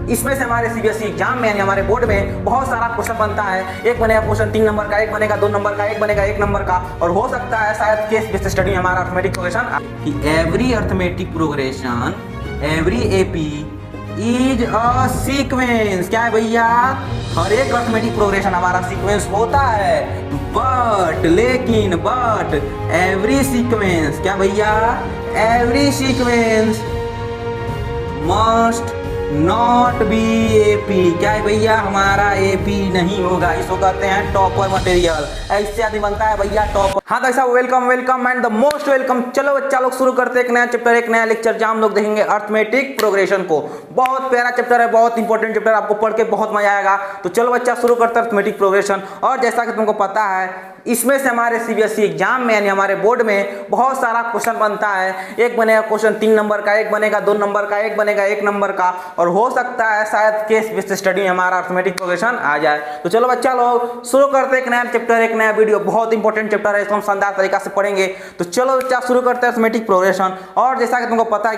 इसमें से हमारे सीबीएसई एग्जाम में यानी हमारे बोर्ड में बहुत सारा क्वेश्चन बनता है। एक बनेगा क्वेश्चन 3 नंबर का, एक बनेगा 2 नंबर का, एक बनेगा 1 नंबर का, और हो सकता है शायद केस बेस्ड स्टडी हमारा arithmetic progression every arithmetic progression every AP is a sequence. क्या है भैया, हर एक अर्थमेटिक प्रोग्रेशन हमारा सीक्वेंस होता है, बट एवरी सीक्वेंस, क्या भैया, every sequence must not be AP. क्या है भैया, हमारा एपी नहीं होगा, इसको कहते हैं टॉपर मटेरियल। ऐसे आदमी बनता है भैया टॉपर। हाँ तो ऐसा welcome and the most welcome. चलो बच्चा लोग शुरू करते हैं एक नया चैप्टर, एक नया लेक्चर जहाँ हम लोग देखेंगे अर्थमेटिक प्रोग्रेशन को। बहुत प्यारा चैप्टर है, बहुत इंपॉर्टेंट चैप्टर, आपको पढ़ के बहुत मजा आएगा। तो चलो बच्चा शुरू करते हैं अर्थमेटिक प्रोग्रेशन। और जैसा कि तुमको पता है इसमें से हमारे सीबीएसई एग्जाम में यानी हमारे बोर्ड में बहुत सारा क्वेश्चन बनता है। एक बनेगा क्वेश्चन 3 नंबर का, एक बनेगा 2 नंबर का, एक बनेगा 1 नंबर का, और हो सकता है शायद केस बेस्ड स्टडी में हमारा अर्थमेटिक प्रोग्रेशन आ जाए। तो चलो बच्चा लोग शुरू करते हैं एक नया चैप्टर, एक नया वीडियो। बहुत इंपॉर्टेंट चैप्टर है, इसको हम शानदार तरीका से पढ़ेंगे। तो चलो बच्चा शुरू करते हैं अर्थमेटिक प्रोग्रेशन। और जैसा कि तुमको पता है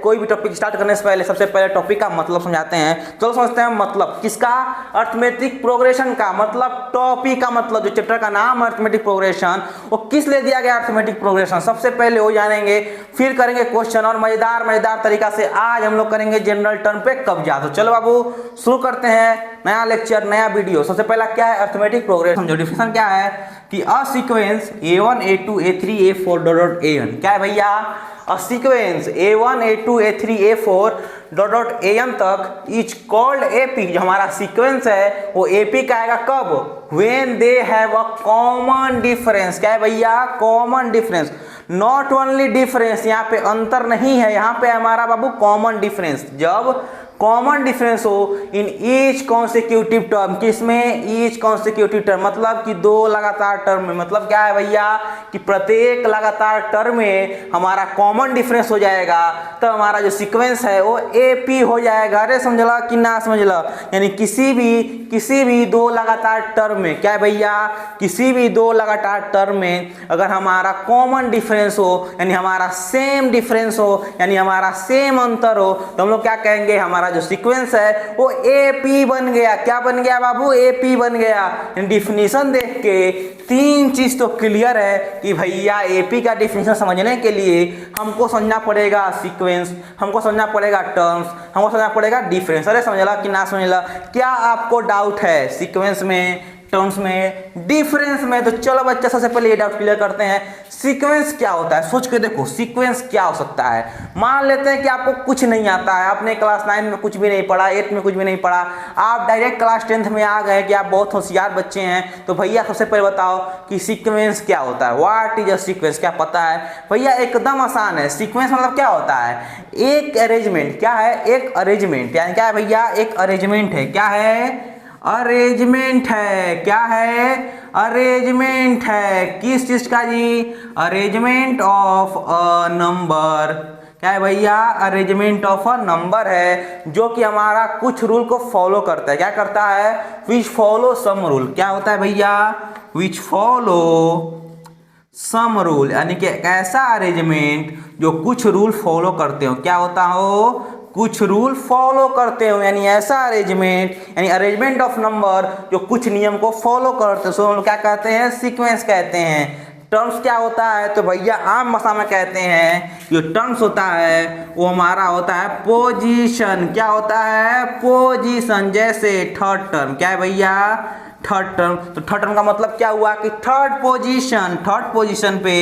कोई भी टॉपिक स्टार्ट करने से पहले सबसे पहले टॉपिक का मतलब समझाते हैं। चलो समझते हैं मतलब किसका, अर्थमेटिक प्रोग्रेशन का। मतलब टॉपिक का मतलब जो चैप्टर का नाम अर्थमेटिक प्रोग्रेशन वो किस लिए दिया गया अर्थमेटिक प्रोग्रेशन, सबसे पहले वो जानेंगे, फिर करेंगे क्वेश्चन, और मजेदार तरीका से आज हम लोग करेंगे जनरल टर्म पे कब्जा। तो चलो बाबू शुरू करते हैं नया लेक्चर, नया वीडियो। सबसे पहला क्या है अर्थमेटिक प्रोग्रेशन, जो डिफिनेशन क्या है कि a sequence A1 A2 A3 A4 dot AN। क्या है भैया, a sequence A1 A2 A3 A4 dot AN तक इज कॉल्ड AP। जो हमारा सीक्वेंस है वो AP का आएगा कब, when they have a common difference. क्या है भैया, common difference, not only difference. यहाँ पे अंतर नहीं है, यहाँ पे हमारा बाबू कॉमन डिफरेंस। जब कॉमन डिफरेंस हो इन ईच कॉन्सिक्यूटिव टर्म, किसमें, ईच कॉन्सिक्यूटिव टर्म, मतलब कि 2 लगातार टर्म में। मतलब क्या है भैया कि प्रत्येक लगातार टर्म में हमारा कॉमन डिफरेंस हो जाएगा, तो हमारा जो सीक्वेंस है वो AP हो जाएगा। अरे समझला कि ना समझला, यानी किसी भी 2 लगातार टर्म में, क्या है भैया, किसी भी 2 लगातार टर्म में अगर हमारा कॉमन डिफरेंस हो, यानी हमारा सेम डिफरेंस हो, यानी हमारा सेम अंतर हो, तो हम लोग क्या कहेंगे, हमारा जो सीक्वेंस है वो AP बन गया। क्या बन गया बाबू, AP बन गया। डिफिनीशन देख के 3 चीज तो क्लियर है कि भैया AP का डिफिनीशन समझने के लिए हमको समझना पड़ेगा सीक्वेंस, हमको समझना पड़ेगा टर्म्स, हमको समझना पड़ेगा डिफरेंस। अरे समझला कि ना समझला, क्या आपको डाउट है सीक्वेंस में, टर्म्स में, डिफरेंस में? तो चलो बच्चा सबसे पहले ये डाउट क्लियर करते हैं, सीक्वेंस क्या होता है। सोच के देखो सीक्वेंस क्या हो सकता है। मान लेते हैं कि आपको कुछ नहीं आता है, आपने क्लास 9 में कुछ भी नहीं पढ़ा, 8 में कुछ भी नहीं पढ़ा, आप डायरेक्ट क्लास 10th में आ गए कि आप बहुत होशियार बच्चे हैं। तो भैया सबसे पहले बताओ कि सीक्वेंस क्या होता है, व्हाट इज अ सीक्वेंस, क्या पता है भैया? एकदम आसान है। सीक्वेंस मतलब क्या होता है, एक अरेंजमेंट। क्या है, एक अरेंजमेंट, यानी क्या है भैया, एक अरेंजमेंट है। क्या है, अरेंजमेंट है। क्या है, अरेंजमेंट है। किस चीज का जी, अरेंजमेंट ऑफ अ नंबर। क्या है भैया, अरेंजमेंट ऑफ अ नंबर है, जो कि हमारा कुछ रूल को फॉलो करता है। क्या करता है, विच फॉलो सम रूल। क्या होता है भैया, विच फॉलो सम रूल, यानी कि ऐसा अरेंजमेंट जो कुछ रूल फॉलो करते हो। क्या होता हो, कुछ रूल फॉलो करते हो, यानी ऐसा अरेंजमेंट, यानी अरेंजमेंट ऑफ नंबर जो कुछ नियम को फॉलो करते हो, सो हम लोग क्या कहते हैं, सीक्वेंस कहते हैं। टर्म्स क्या होता है, तो भैया आम भाषा में कहते हैं जो टर्म्स होता है वो हमारा होता है पोजीशन। क्या होता है, पोजीशन। जैसे थर्ड टर्म, क्या है भैया, थर्ड टर्म। तो थर्ड टर्म का मतलब क्या हुआ कि थर्ड पोजीशन पे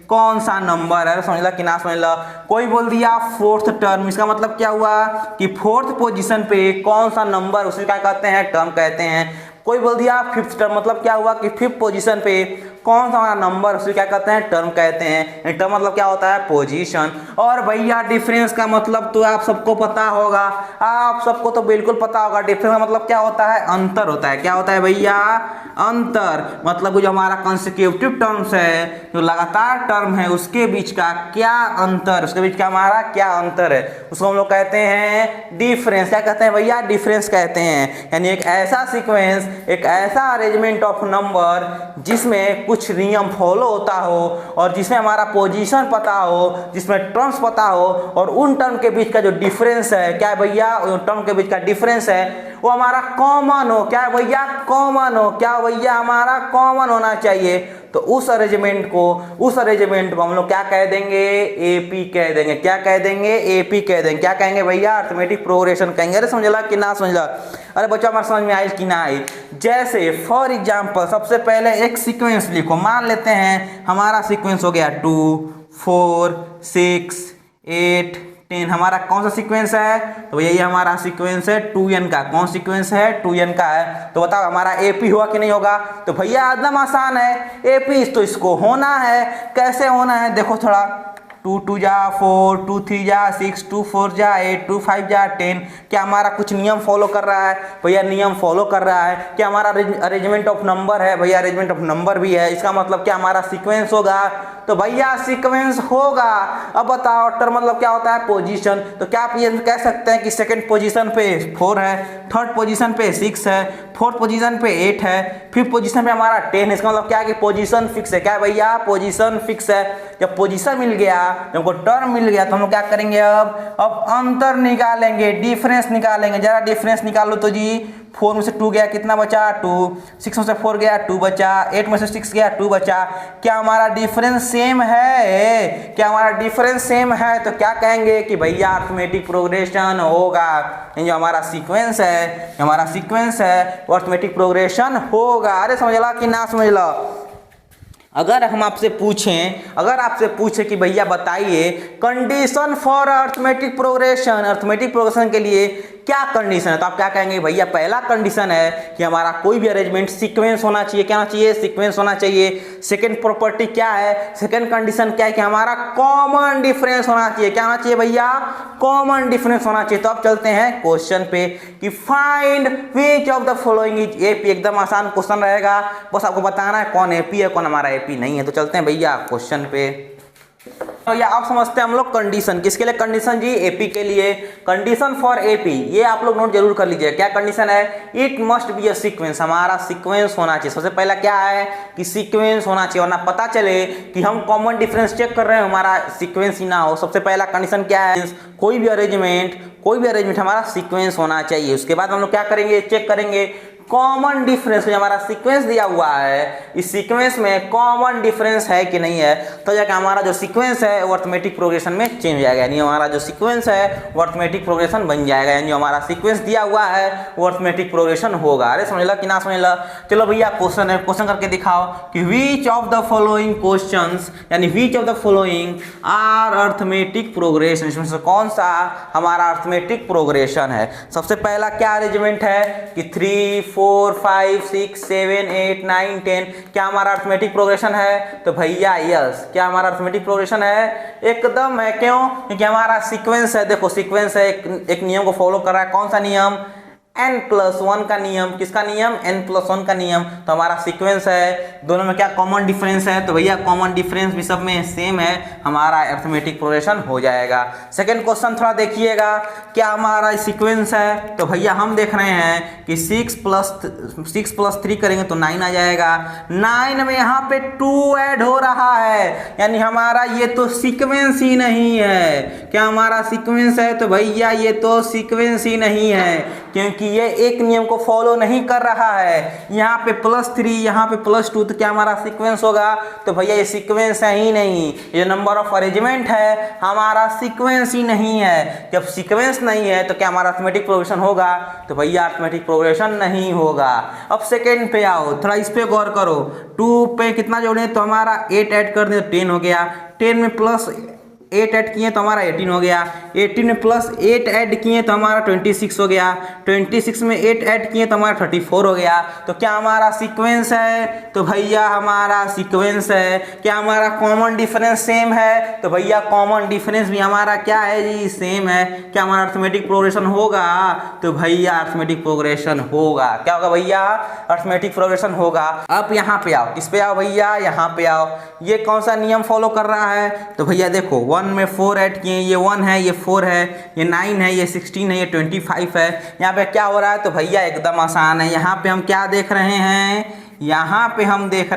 कौन सा नंबर है। समझ ला कि ना समझ ला। कोई बोल दिया फोर्थ टर्म, इसका मतलब क्या हुआ कि फोर्थ पोजीशन पे कौन सा नंबर, उसे क्या कहते हैं, टर्म कहते हैं। कोई बोल दिया फिफ्थ टर्म, मतलब क्या हुआ कि फिफ्थ पोजीशन पे कौन सा हमारा नंबर, उसे क्या कहते हैं, टर्म कहते हैं। टर्म मतलब क्या होता है, पोजीशन। और भैया डिफरेंस का मतलब तो आप सबको पता होगा, आप सबको तो बिल्कुल पता होगा। डिफरेंस का मतलब क्या होता है, अंतर होता है। क्या होता है भैया, अंतर। मतलब जो हमारा कंसेक्यूटिव टर्म्स है, जो लगातार टर्म है, उसके बीच का क्या अंतर, उसके बीच का हमारा क्या अंतर है, उसको हम लोग कहते हैं डिफरेंस। क्या कहते हैं भैया, डिफरेंस कहते हैं। यानी एक ऐसा सीक्वेंस, एक ऐसा अरेंजमेंट ऑफ नंबर जिसमें कुछ नियम फॉलो होता हो और जिसमें हमारा पोजीशन पता हो, जिसमें टर्म्स पता हो और उन टर्म के बीच का जो डिफरेंस है, क्या है भैया, उन टर्म के बीच का डिफरेंस है वो हमारा कॉमन हो। क्या है भैया, कॉमन हो। क्या भैया, हमारा कॉमन होना चाहिए। तो उस अरेंजमेंट को हम लोग क्या कह देंगे, एपी कह देंगे। क्या कह देंगे, एपी कह देंगे। क्या कहेंगे भैया, अर्थमेटिक प्रोग्रेशन कहेंगे। अरे समझला कि ना समझला, अरे बच्चा हमारे समझ में आई कि ना आई। जैसे फॉर एग्जाम्पल सबसे पहले एक सीक्वेंस लिखो, मान लेते हैं हमारा सीक्वेंस हो गया 2 4 6 8 10। हमारा कौन सा सीक्वेंस है, तो भैया ये हमारा सीक्वेंस है 2n का। कौन सीक्वेंस है, 2n का है। तो बताओ हमारा एपी हुआ कि नहीं होगा। तो भैया एकदम आसान है, एपी तो इसको होना है। कैसे होना है, देखो थोड़ा, 2 2 जा 4, 2 3 जा 6, 2 4 जा 8, 2 5 जा 10। क्या हमारा कुछ नियम फॉलो कर रहा है, भैया नियम फॉलो कर रहा है। क्या हमारा अरेंजमेंट ऑफ नंबर है, भैया अरेंजमेंट ऑफ नंबर भी है। इसका मतलब क्या हमारा सीक्वेंस होगा, तो भैया सीक्वेंस होगा। अब बताओ टर्म मतलब क्या होता है, पोजीशन। तो क्या आप ये कह सकते हैं कि सेकंड पोजीशन पे 4 है, थर्ड पोजीशन पे 6 है, फोर्थ पोजीशन पे 8 है, फिफ्थ पोजीशन पे हमारा 10 है। इसका मतलब क्या है कि पोजीशन फिक्स है। क्या है भैया, पोजीशन फिक्स है। जब पोजीशन मिल गया, जब हमको टर्म मिल गया, तो हम लोग क्या करेंगे, अब अंतर निकालेंगे, डिफरेंस निकालेंगे। जरा डिफरेंस निकालो तो जी, 4 में से 2 गया, कितना बचा 2, 6 में से 4 गया 2 बचा, 8 में से 6 गया 2 बचा। क्या हमारा डिफरेंस सेम है, क्या हमारा डिफरेंस सेम है, तो क्या कहेंगे कि भैया अर्थमेटिक प्रोग्रेशन होगा। जो हमारा सीक्वेंस है, हमारा सीक्वेंस है वो अर्थमेटिक प्रोग्रेशन होगा। अरे समझला कि ना समझला। अगर हम आपसे पूछें कि भैया बताइए कंडीशन फॉर अर्थमेटिक प्रोग्रेशन के लिए क्या कंडीशन है, तो आप क्या कहेंगे भैया पहला कंडीशन है कि हमारा कोई भी अरेंजमेंट सीक्वेंस होना चाहिए। क्या होना चाहिए, सीक्वेंस होना चाहिए। सेकंड प्रॉपर्टी क्या है, सेकंड कंडीशन क्या है कि हमारा कॉमन डिफरेंस होना चाहिए। क्या होना चाहिए भैया, कॉमन डिफरेंस होना चाहिए। तो अब चलते हैं क्वेश्चन पे कि find which of the following is AP. एकदम आसान क्वेश्चन रहेगा, बस आपको बताना है कौन एपी है कौन हमारा एपी नहीं है। तो चलते हैं भैया क्वेश्चन पे। तो या आप समझते हैं हम लोग कंडीशन, किसके लिए कंडीशन जी, एपी के लिए। कंडीशन फॉर एपी, ये आप लोग नोट जरूर कर लीजिए। क्या कंडीशन है, it must be a sequence. हमारा सीक्वेंस होना चाहिए। सबसे पहला क्या है कि सीक्वेंस होना चाहिए, वरना पता चले कि हम कॉमन डिफरेंस चेक कर रहे हैं, हमारा सीक्वेंस ही ना हो। सबसे पहला कंडीशन क्या है, कोई भी अरेंजमेंट हमारा सीक्वेंस होना चाहिए। उसके बाद हम लोग क्या करेंगे, चेक करेंगे कॉमन डिफरेंस। जो हमारा सीक्वेंस दिया हुआ है, इस सीक्वेंस में कॉमन डिफरेंस है कि नहीं है, तो जाकर हमारा जो सीक्वेंस है वो अर्थमेटिक प्रोग्रेशन में चेंज हो जाएगा। यानी हमारा जो सीक्वेंस है वो अर्थमेटिक प्रोग्रेशन बन जाएगा। यानी जो हमारा सीक्वेंस दिया हुआ है वो अर्थमेटिक प्रोग्रेशन होगा। अरे समझला कि ना समझला। चलो भैया क्वेश्चन है, क्वेश्चन करके दिखाओ कि which of the following questions, यानी which of the following are arithmetic progression. इसमें से कौन सा हमारा अर्थमेटिक प्रोग्रेशन है। सबसे पहला क्या अरेंजमेंट है कि 3 4 5 6 7 8 9 10। क्या हमारा अर्थमेटिक प्रोग्रेशन है, तो भैया यस। क्या हमारा अर्थमेटिक प्रोग्रेशन है, एकदम है। क्यों, क्योंकि हमारा सीक्वेंस है। देखो सीक्वेंस है, एक नियम को फॉलो कर रहा है। कौन सा नियम, n+1 का नियम। किसका नियम, n+1 का नियम। तो हमारा सीक्वेंस है, दोनों में क्या कॉमन डिफरेंस है, तो भैया कॉमन डिफरेंस भी सब में सेम है, हमारा अर्थमेटिक प्रोग्रेशन हो जाएगा। सेकंड क्वेश्चन थोड़ा देखिएगा, क्या हमारा सीक्वेंस है, तो भैया हम देख रहे हैं कि 6 + 3 करेंगे तो 9 आ जाएगा। 9 में यहाँ पे 2 ऐड हो रहा है, यानी हमारा ये तो सीक्वेंस ही नहीं है। क्या हमारा सीक्वेंस है, तो भैया ये तो सीक्वेंस ही नहीं है, क्योंकि ये एक नियम को फॉलो नहीं कर रहा है। यहाँ पे +3, यहाँ पे +2, तो क्या हमारा सीक्वेंस होगा, तो भैया ये सीक्वेंस है ही नहीं। ये नंबर ऑफ अरेंजमेंट है, हमारा सीक्वेंस ही नहीं है। जब सीक्वेंस नहीं है तो क्या हमारा अर्थमेटिक प्रोग्रेशन होगा, तो भैया अर्थमेटिक प्रोग्रेशन नहीं होगा। अब सेकेंड पे आओ, थोड़ा इस पे गौर करो। 2 पे कितना जोड़े, तो हमारा 8 ऐड कर दे तो 10 हो गया। 10 में +8 ऐड किए तो हमारा 18 हो गया। 18 में +8 ऐड किए तो हमारा 26 हो गया। 26 में 8 ऐड किए तो हमारा 34 हो गया। तो क्या हमारा सीक्वेंस है, तो भैया हमारा सीक्वेंस है। क्या हमारा कॉमन डिफरेंस सेम है, तो भैया कॉमन डिफरेंस भी हमारा क्या है जी, सेम है। क्या हमारा अर्थमेटिक प्रोग्रेशन होगा, तो भैया अर्थमेटिक प्रोग्रेशन होगा। क्या होगा भैया, अर्थमेटिक प्रोग्रेशन होगा। अब यहाँ पे आओ, किस पे आओ भैया, यहाँ पे आओ। ये कौन सा नियम फॉलो कर रहा है, तो भैया देखो 1 में 4 ऐड किए, ये 1 है, ये 4 है, ये 9 है, ये 16 है, ये 25 है। यहाँ पे क्या हो रहा है, तो भैया एकदम आसान है। यहाँ पे हम क्या देख रहे हैं, यहाँ पे हम देख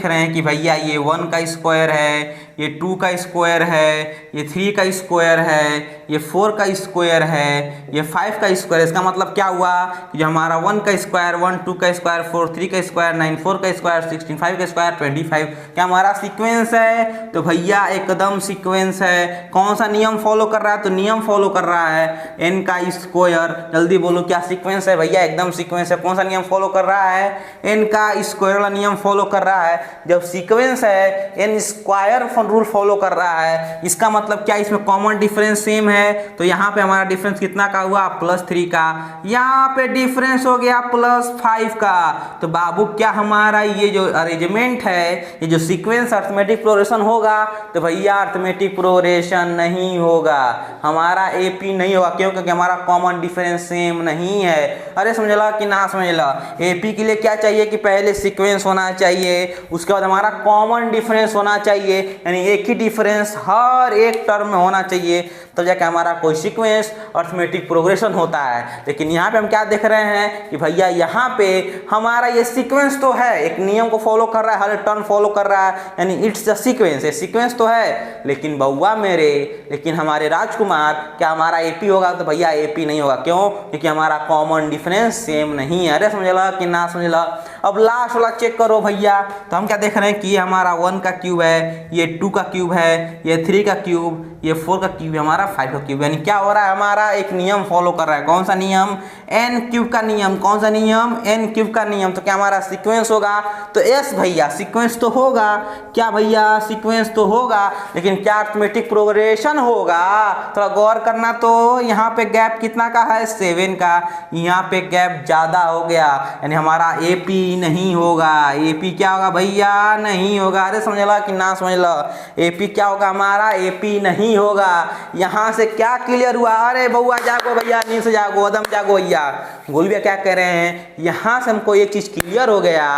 रहे हैं कि भैया ये 1 का स्क्वायर है, ये 2 का स्क्वायर है, ये 3 का स्क्वायर है, ये 4 का स्क्वायर है, ये 5 का स्क्वायर है। इसका मतलब क्या हुआ कि जो हमारा 1 का स्क्वायर 1, 2 का स्क्वायर 4, 3 का स्क्वायर 9, 4 का स्क्वायर 16, 5 का स्क्वायर 25 क्या हमारा सीक्वेंस है? तो भैया एकदम सीक्वेंस है। कौन सा नियम फॉलो कर रहा है? तो नियम फॉलो कर रहा है n का स्क्वायर। जल्दी बोलो क्या सीक्वेंस है? भैया एकदम सीक्वेंस है। कौन सा नियम फॉलो कर रहा है? n का स्क्वायर वाला नियम फॉलो कर रहा है। जब सीक्वेंस है n स्क्वायर रूल फॉलो कर रहा है, इसका मतलब क्या? इसमें कॉमन डिफरेंस सेम है। तो यहाँ पे हमारा डिफरेंस कितना का हुआ? +3 का। यहाँ पे डिफरेंस हो गया +5 का। तो बाबू क्या हमारा ये जो अरेंजमेंट है, ये जो सीक्वेंस अर्थमेटिक प्रोग्रेशन होगा, तो भैया अर्थमेटिक प्रोग्रेशन नहीं होगा, हमारा एपी नहीं होगा। क्यों? क्योंकि हमारा कॉमन डिफरेंस सेम नहीं है। अरे समझला कि ना समझला? एपी के लिए क्या चाहिए कि पहले सीक्वेंस होना चाहिए, उसके बाद हमारा कॉमन डिफरेंस होना चाहिए, यानी एक ही डिफरेंस हर एक टर्म में होना चाहिए, तब जाके हमारा कोई सीक्वेंस अर्थमेटिक प्रोग्रेशन होता है। लेकिन यहाँ पे हम क्या देख रहे हैं कि भैया यहाँ पे हमारा ये सीक्वेंस तो है, एक नियम को फॉलो कर रहा है, हर एक टर्म फॉलो कर रहा है, यानी इट्स द सीक्वेंस। ये सीक्वेंस तो है, लेकिन बउआ मेरे, लेकिन हमारे राजकुमार, क्या हमारा एपी होगा? तो भैया एपी नहीं होगा। क्यों? क्योंकि हमारा कॉमन डिफरेंस सेम नहीं है। अरे समझला कि ना समझला? अब लास्ट वाला चेक करो भैया। तो हम क्या देख रहे हैं कि ये हमारा 1 का क्यूब है, ये 2 का क्यूब है, ये 3 का क्यूब, ये 4 का क्यूब, हमारा 5 का क्यूब। यानी क्या हो रहा है? हमारा एक नियम फॉलो कर रहा है। कौन सा नियम? n क्यूब का नियम। कौन सा नियम? n क्यूब का नियम। तो क्या हमारा सीक्वेंस होगा? तो यस भैया सीक्वेंस तो होगा। क्या भैया? सीक्वेंस तो होगा, लेकिन क्या अर्थमेटिक प्रोग्रेशन होगा? थोड़ा गौर करना। तो यहाँ पे गैप कितना का है? 7 का। यहाँ पे गैप ज्यादा हो गया, यानी हमारा एपी नहीं होगा। एपी क्या होगा भैया? नहीं होगा। अरे समझला कि ना समझला? एपी क्या होगा? हमारा एपी नहीं होगा। यहाँ से क्या क्लियर हुआ? अरे बउआ जागो भैया, नींद से जागो, अदम जागो भैया। गोल भैया क्या कह रहे हैं? यहाँ से हमको एक चीज क्लियर हो गया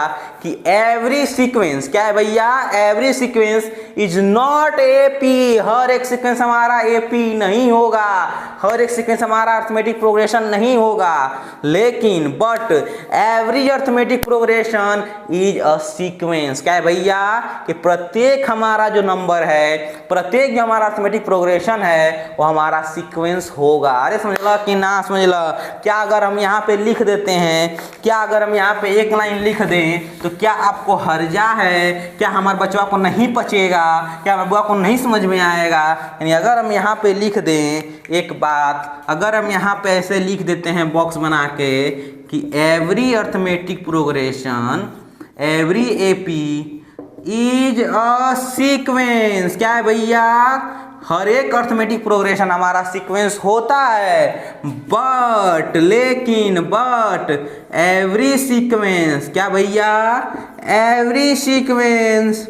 कि एवरी सीक्वेंस क्या है भैया? Every sequence is not AP. हर एक सीक्वेंस हमारा एपी नहीं होगा, हर एक सीक्वेंस हमारा अर्थमेटिक प्रोग्रेशन नहीं होगा। लेकिन but every arithmetic progression is a sequence. क्या है भैया? कि प्रत्येक हमारा जो नंबर है, प्रत्येक जो हमारा अर्थमेटिक प्रोग्रेशन है, वो हमारा सीक्वेंस होगा। अरे समझला कि ना समझला? क्या अगर हम यहाँ पे लिख देते हैं, क्या अगर हम यहाँ पे एक लाइन लिख दें, तो क्या आपको हर्जा है? क्या हमारे बच्चों को नहीं पचेगा? क्या हमारे बुआ को नहीं समझ में आएगा? यानी अगर हम यहाँ पे लिख दें एक बात, अगर हम यहाँ पे ऐसे लिख देते हैं बॉक्स बना के कि every arithmetic progression, every AP is a sequence. क्या है भैया? हर एक अर्थमेटिक प्रोग्रेशन हमारा सीक्वेंस होता है, बट लेकिन बट एवरी सीक्वेंस, क्या भैया? Every sequence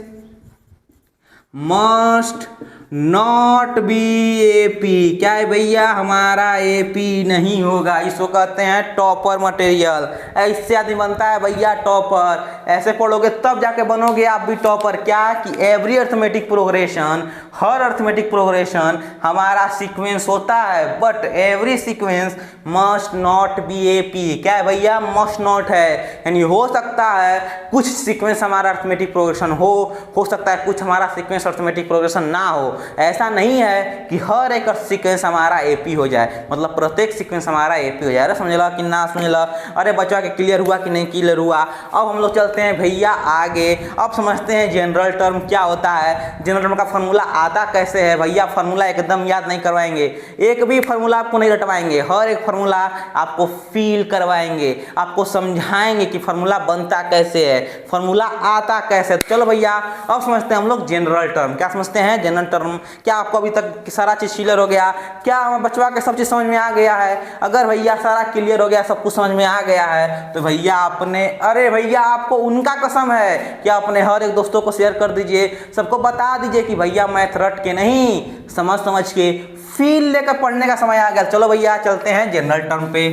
must not be AP. क्या है भैया? हमारा एपी नहीं होगा। इसको कहते हैं टॉपर मटेरियल। ऐसे आदमी बनता है भैया टॉपर। ऐसे पढ़ोगे तब जाके बनोगे आप भी टॉपर। क्या? कि एवरी अर्थमेटिक प्रोग्रेशन, हर अर्थमेटिक प्रोग्रेशन हमारा सीक्वेंस होता है, but every sequence must not be AP. क्या है भैया? मस्ट नॉट है, यानी हो सकता है कुछ सीक्वेंस हमारा अर्थमेटिक प्रोग्रेशन हो सकता है कुछ हमारा सीक्वेंस अर्थमेटिक प्रोग्रेशन ना हो। ऐसा नहीं है कि हर एक सीक्वेंस हमारा एपी हो जाए, मतलब प्रत्येक सीक्वेंस हमारा एपी हो जाए। अरे समझला कि ना समझला? अरे बच्चा के क्लियर हुआ कि नहीं क्लियर हुआ? अब हम लोग चलते हैं भैया आगे। अब समझते हैं जनरल टर्म क्या होता है, जनरल टर्म का फॉर्मूला आता कैसे है। भैया फॉर्मूला एकदम याद नहीं करवाएंगे, एक भी फॉर्मूला आपको नहीं रटवाएंगे, हर एक फॉर्मूला आपको फील करवाएंगे, आपको समझाएंगे कि फॉर्मूला बनता कैसे है, फॉर्मूला आता कैसे। चलो भैया अब समझते हैं हम लोग जनरल टर्म। क्या समझते हैं? General term. क्या आपको अभी तक सारा चीज क्लियर हो गया? क्या हमारे बच्चा के सब चीज समझ में आ गया है? अगर भैया सारा क्लियर हो गया, सब कुछ समझ में आ गया है, तो भैया आपने, अरे भैया आपको उनका कसम है कि अपने हर एक दोस्तों को शेयर कर दीजिए, सबको बता दीजिए कि भैया मैथ रट के नहीं, समझ के फील लेकर पढ़ने का समय आ गया। चलो भैया चलते हैं जनरल टर्म पे।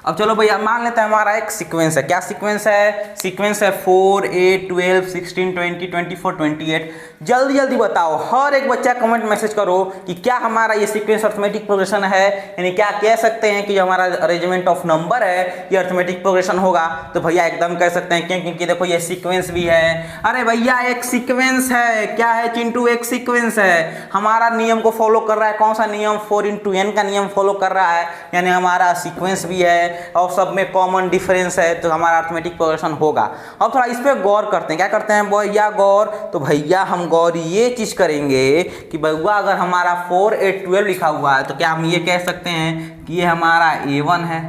अब चलो भैया मान लेते हैं हमारा एक सीक्वेंस है। क्या सीक्वेंस है? सीक्वेंस है 4, 8, 12, 16, 20, 24, 28। जल्दी जल्दी बताओ, हर एक बच्चा कमेंट मैसेज करो कि क्या हमारा ये सीक्वेंस अर्थमेटिक प्रोग्रेशन है, यानी क्या कह सकते हैं कि जो हमारा अरेंजमेंट ऑफ नंबर है ये अर्थमेटिक प्रोग्रेशन होगा। तो भैया एकदम कह सकते हैं, क्यों? क्योंकि देखो ये सीक्वेंस भी है। अरे भैया एक सीक्वेंस है। क्या है चिंटू? एक सीक्वेंस है। हमारा नियम को फॉलो कर रहा है। कौन सा नियम? 4 × n का नियम फॉलो कर रहा है, यानी हमारा सीक्वेंस भी है और सब में कॉमन डिफरेंस है, तो हमारा अर्थमेटिक प्रोग्रेशन होगा। अब थोड़ा इस पर गौर करते हैं। क्या करते हैं भैया? गौर। तो भैया हम गौर ये चीज करेंगे कि भैया अगर हमारा 4, 8, 12 लिखा हुआ है तो क्या हम ये कह सकते हैं कि ये हमारा A1 है,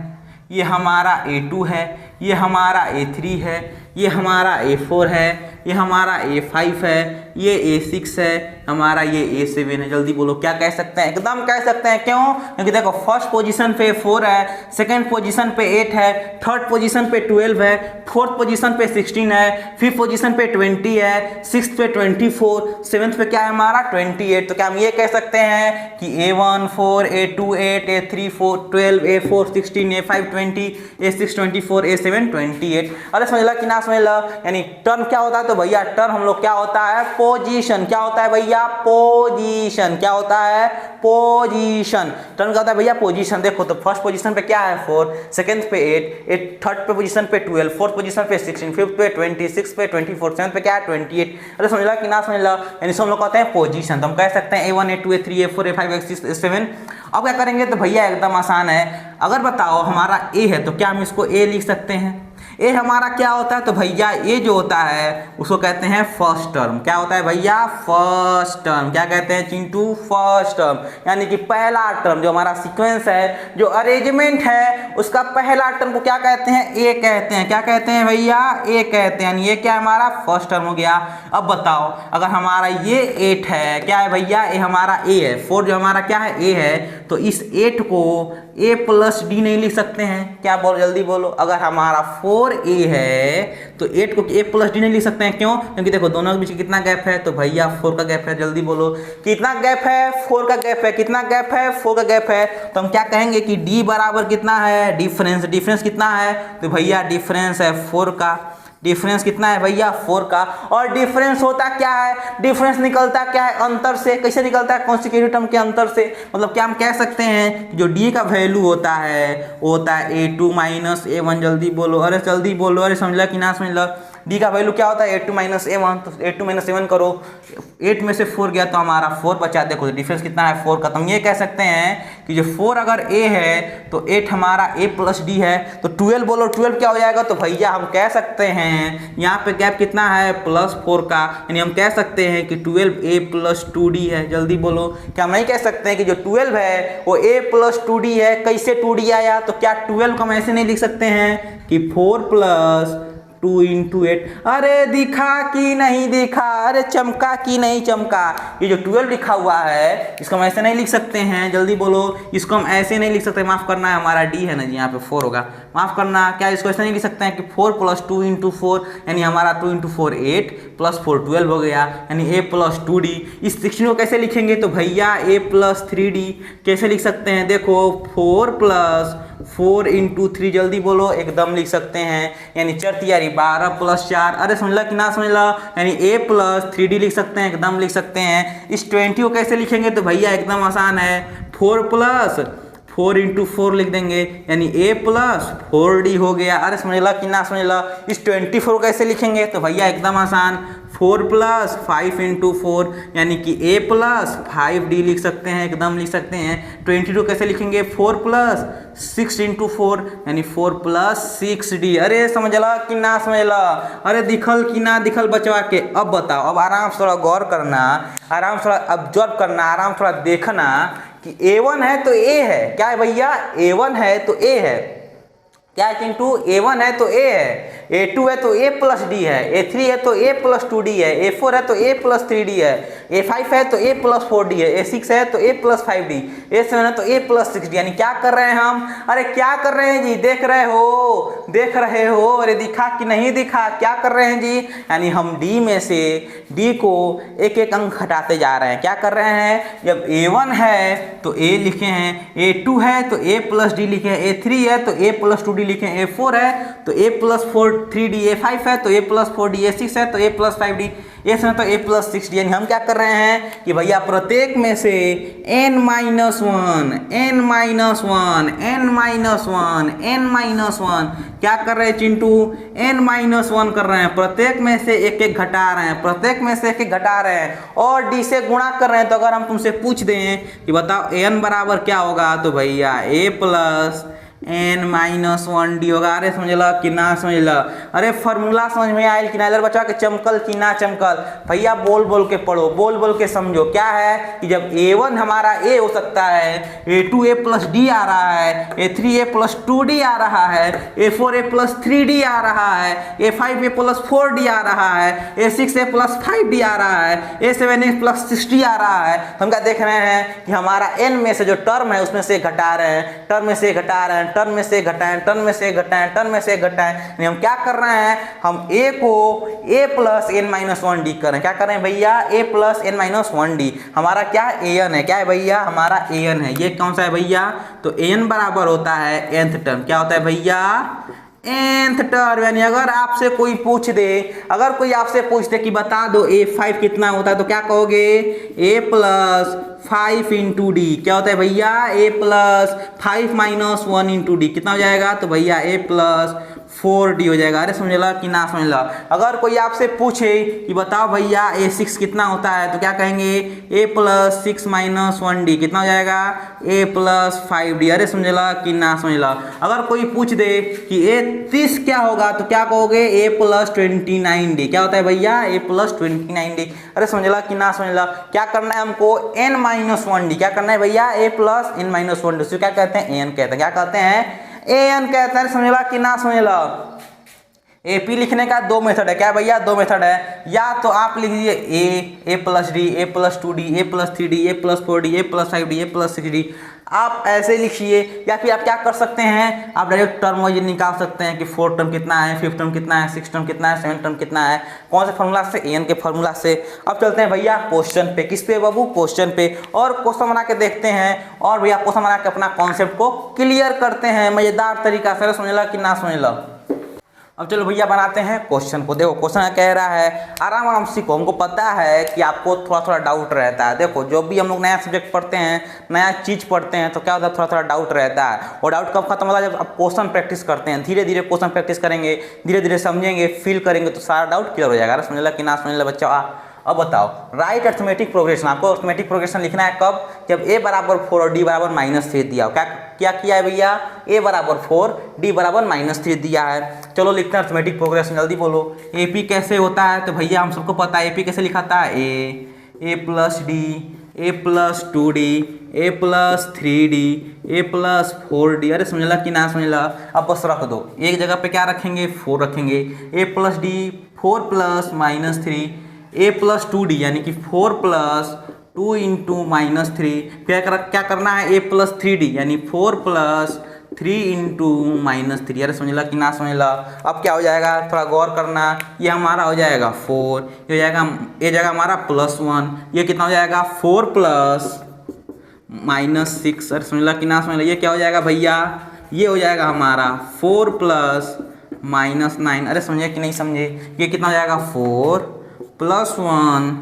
ये हमारा A2 है, ये हमारा A3 है, ये हमारा A4 है, ये हमारा A5 है, ये A6 है, हमारा ये A7 है। जल्दी बोलो क्या कह सकते हैं? एकदम कह सकते हैं। क्यों? क्योंकि देखो फर्स्ट पोजीशन पे 4 है, सेकंड पोजीशन पे 8 है, थर्ड पोजीशन पे 12 है, फोर्थ पोजीशन पे 16 है, फिफ्थ पोजीशन पे 20 है, सिक्स्थ पे 24, सेवेंथ पे क्या है हमारा 28। तो क्या हम ये कह सकते हैं कि A1 4, A2 8, A3 4 12, A4 16, A5 20, A6 24, A7 28। अरे समझ ला कि ना समझ ला? यानी टर्म क्या होता है? तो भैया टर्म हम लोग क्या होता है? पोजीशन। क्या होता है भैया? पोजीशन। क्या होता है? पोजीशन। टर्म क्या होता है भैया? पोजीशन। देखो तो फर्स्ट पोजीशन पे क्या है 4, सेकंड पे 8, थर्ड पे पोजीशन पे 12, फोर्थ पोजीशन पे 16, फिफ्थ पे 20, सिक्स्थ पे 24, सेवंथ पे क्या है 28। अरे समझ ला कि ना समझ ला? यानी हम लोग कहते हैं पोजीशन। तो हम कह सकते हैं A1, A2, A3, A4, A5, A6, A7। अब क्या करेंगे? तो भैया एकदम आसान है। अगर बताओ हमारा A है तो क्या हम इसको A लिख सकते हैं? ए हमारा क्या होता है? तो भैया ए जो होता है उसको कहते हैं फर्स्ट टर्म। क्या होता है भैया? First term. क्या कहते हैं चिंटू? फर्स्ट टर्म, यानी कि पहला टर्म। जो हमारा सीक्वेंस है, जो अरेंजमेंट है, उसका पहला टर्म को क्या कहते हैं? ए कहते हैं। क्या कहते हैं भैया? ए कहते हैं। यानी ये क्या हमारा फर्स्ट टर्म हो गया। अब बताओ अगर हमारा ये 8 है, क्या है भैया? ए हमारा ए है, 4 जो हमारा क्या है? ए है, तो इस 8 को a + d नहीं लिख सकते हैं? क्या बोलो? जल्दी बोलो। अगर हमारा 4a है तो 8 को a + d नहीं लिख सकते हैं। क्यों? क्योंकि देखो दोनों के बीच कितना गैप है? तो भैया 4 का गैप है। जल्दी बोलो कितना गैप है? 4 का गैप है। कितना गैप है? 4 का गैप है। तो हम क्या कहेंगे कि d बराबर कितना है? डिफरेंस। डिफरेंस कितना है? तो भैया डिफरेंस है 4 का। डिफरेंस कितना है भैया? 4 का। और डिफरेंस होता क्या है? डिफरेंस निकलता क्या है? अंतर से। कैसे निकलता है? कॉन्सिक्यूटिव टर्म के अंतर से। मतलब क्या हम कह सकते हैं कि जो d का वैल्यू होता है वो होता है A2 - A1। जल्दी बोलो। अरे जल्दी बोलो। अरे समझ ला कि ना समझ ला? d का वैल्यू क्या होता है? A2 - A1। तो A2 - A1 करो, 8 में से 4 गया तो हमारा 4 बचा। देखो डिफरेंस कितना है? 4 का। तो हम ये कह सकते हैं कि जो 4 अगर a है तो 8 हमारा a + d है। तो 12 बोलो, 12 क्या हो जाएगा? तो भैया हम कह सकते हैं यहाँ पे गैप कितना है? +4 का। यानी हम कह सकते हैं कि 12a + 2d है। जल्दी बोलो। क्या हम नहीं कह सकते हैं कि जो 12 है वो a + 2d है? कैसे 2d आया? तो क्या 12 को हम ऐसे नहीं लिख सकते हैं कि 4 + 2 × 8? अरे दिखा कि नहीं दिखा? अरे चमका कि नहीं चमका? ये जो 12 लिखा हुआ है इसको हम ऐसे नहीं लिख सकते हैं। जल्दी बोलो। इसको हम ऐसे नहीं लिख सकते। माफ करना है, हमारा d है ना जी, यहाँ पे 4 होगा। माफ करना। क्या इसको ऐसे नहीं लिख सकते हैं कि 4 + 2 × 4, यानी हमारा 2 × 4 8 + 4 12 हो गया, यानी a + 2d। इस 16 को कैसे लिखेंगे? तो भैया a + 3d। कैसे लिख सकते हैं? देखो 4 + 4 × 3। जल्दी बोलो। एकदम लिख सकते हैं, यानी 4 × 12 + 4। अरे समझ ला कि ना समझ ला? यानी a + 3d लिख सकते हैं। एकदम लिख सकते हैं। इस 20 को कैसे लिखेंगे? तो भैया एकदम आसान है, 4 + 4 × 4 लिख देंगे, यानी a + 4d हो गया। अरे समझ ला कि ना समझ ला? इस 24 को कैसे लिखेंगे? तो भैया एकदम आसान, 4 + 5 × 4, यानी कि a + 5d लिख सकते हैं। एकदम लिख सकते हैं। 22 कैसे लिखेंगे? 4 + 6 × 4, यानी 4 + 6d। अरे समझ ला कि ना समझ ला? अरे दिखल कि ना दिखल बचवा के? अब बताओ। अब आराम से थोड़ा गौर करना, आराम से थोड़ा ऑब्जर्व करना, आराम से थोड़ा देखना कि A1 है तो A है। क्या है भैया? A1 है तो A है। क्या है चिंटू? A1 है तो A है, A2 है तो A + D है, A3 है तो A + 2D है, A4 है तो A + 3D है। A5 है तो A प्लस 4D है, A6 है तो A प्लस 5D, A7 है तो A प्लस 6D। यानी क्या कर रहे हैं हम, अरे क्या कर रहे हैं जी, देख रहे हो, अरे दिखा कि नहीं दिखा, क्या कर रहे हैं जी, यानी हम D में से D को एक एक अंक हटाते जा रहे हैं। क्या कर रहे हैं, जब A1 है तो A लिखे हैं, A2 है तो A प्लस D लिखे हैं, A3 है तो A प्लस 2D लिखे हैं, A4 है तो A प्लस 3D, A5 है तो A प्लस 4D, A6 है तो A प्लस 5D, A7 तो A प्लस 6D। यानी हम क्या कर रहे हैं कि भैया प्रत्येक में से n माइनस वन क्या कर रहे हैं चिंटू, n माइनस 1 कर रहे हैं, प्रत्येक में से एक एक घटा रहे हैं, प्रत्येक में से एक एक घटा रहे हैं और d से गुणा कर रहे हैं। तो अगर हम तुमसे पूछ दें कि बताओ n बराबर क्या होगा, तो भैया A plus n minus 1D होगा। अरे समझला कि ना समझला, अरे फॉर्मूला समझ में आयल कि ना, इधर बच्चा के चमकल कि ना चमकल, भैया बोल बोल के पढ़ो, बोल बोल के समझो। क्या है कि जब A1 हमारा A हो सकता है, A2 A प्लस D आ रहा है, A3 A प्लस 2D आ रहा है, A4 A प्लस 3D आ रहा है, A5 A प्लस 4D आ रहा है, A6 A प्लस 5D आ रहा है, A7 A प्लस 6D आ रहा है। हम क्या देख रहे हैं कि हमारा n में से जो टर्म है उसमें से घटा रहे हैं, टर्म में से घटा रहे हैं, टर्म में से घटाएं, टर्म में से घटाएं, टर्म में से घटाएं। हम क्या कर रहे हैं, हम a को a plus n minus 1D कर रहे हैं। क्या कर रहे हैं भैया, a plus n minus 1D। हमारा क्या an है, क्या है भैया, हमारा an है। ये कौन सा है भैया, तो an बराबर होता है nth टर्म। क्या होता है भैया, nth टर्म। यानी अगर आपसे कोई पूछ दे कि बता दो A5 कितना होता है, तो क्या कहोगे, A प्लस 5 इंटू डी। क्या होता है भैया, A plus 5 minus 1 into D कितना हो जाएगा, तो भैया A प्लस 4D हो जाएगा। अरे समझला कि ना समझला। अगर कोई आपसे पूछे कि बताओ भैया A6 कितना होता है, तो क्या कहेंगे, A प्लस 6 माइनस 1D कितना हो जाएगा, A प्लस 5D। अरे समझला कि ना समझला। अगर कोई पूछ दे कि A30 क्या होगा, तो क्या कहोगे, A प्लस 29D। क्या होता है भैया, A प्लस 29D। अरे समझला कि ना समझला। क्या करना है हमको, n माइनस 1D। क्या करना है भैया, A plus n minus 1D। उसको क्या कहते हैं, an कहते हैं। क्या कहते हैं, an कहते हैं। समझला कि ना समझला। AP लिखने का दो मेथड है। क्या भैया, दो मेथड है। या तो आप लिख दीजिए A plus D, A plus 2D, A plus 3D, A plus 4D, A plus 5D, A plus 6D। आप ऐसे लिखिए, या फिर आप क्या कर सकते हैं, आप डायरेक्ट टर्म वाइज निकाल सकते हैं कि 4 टर्म कितना है, 5 टर्म कितना है, 6 टर्म कितना है, 7 टर्म कितना है। कौन से फॉर्मूला से, an के फॉर्मूला से। अब चलते हैं भैया क्वेश्चन पे। किस पे बाबू, क्वेश्चन पे। और क्वेश्चन बना के देखते हैं, और भैया क्वेश्चन बना के अपना कॉन्सेप्ट को क्लियर करते हैं मजेदार तरीका से। समझला कि ना समझला। अब चलो भैया बनाते हैं क्वेश्चन को। देखो क्वेश्चन कह रहा है, आराम आराम सीखो। हमको पता है कि आपको थोड़ा थोड़ा डाउट रहता है। देखो जो भी हम लोग नया सब्जेक्ट पढ़ते हैं, नया चीज़ पढ़ते हैं, तो क्या होता है, थोड़ा थोड़ा डाउट रहता है। और डाउट कब खत्म होता है, जब आप क्वेश्चन प्रैक्टिस करते हैं। धीरे धीरे क्वेश्चन प्रैक्टिस करेंगे, धीरे धीरे समझेंगे, फील करेंगे, तो सारा डाउट क्लियर हो जाएगा। समझला कि ना समझला बच्चा। अब बताओ, राइट अर्थमेटिक प्रोग्रेशन। आपको अर्थमेटिक प्रोग्रेशन लिखना है कब, जब a बराबर 4 और d बराबर -3 दिया हो। क्या किया है भैया, a बराबर 4, d बराबर -3 दिया है। चलो लिखते हैं अर्थमेटिक प्रोग्रेशन, जल्दी बोलो। AP कैसे होता है, तो भैया हम सबको पता है AP कैसे लिखाता है, a plus d, a plus 2d, a plus 3d, a plus 4d। अरे समझला कि ना समझला। अब बस रख दो, एक जगह पे क्या रखेंगे, 4 रखेंगे। a plus d, 4 plus -3, a plus 2d, यानी कि 4 प्लस 2 इंटू -3। क्या करना है, a प्लस 3d, यानी 4 प्लस 3 इंटू -3। अरे समझला कि ना समझला। अब क्या हो जाएगा, थोड़ा गौर करना। ये हमारा हो जाएगा 4, ये हो जाएगा, ये जाएगा हमारा +1, ये कितना हो जाएगा, 4 प्लस -6। अरे समझला कि ना समझला। ये क्या हो जाएगा भैया, ये हो जाएगा हमारा 4 प्लस -9। अरे समझे कि नहीं समझे। ये कितना हो जाएगा, 4 प्लस 1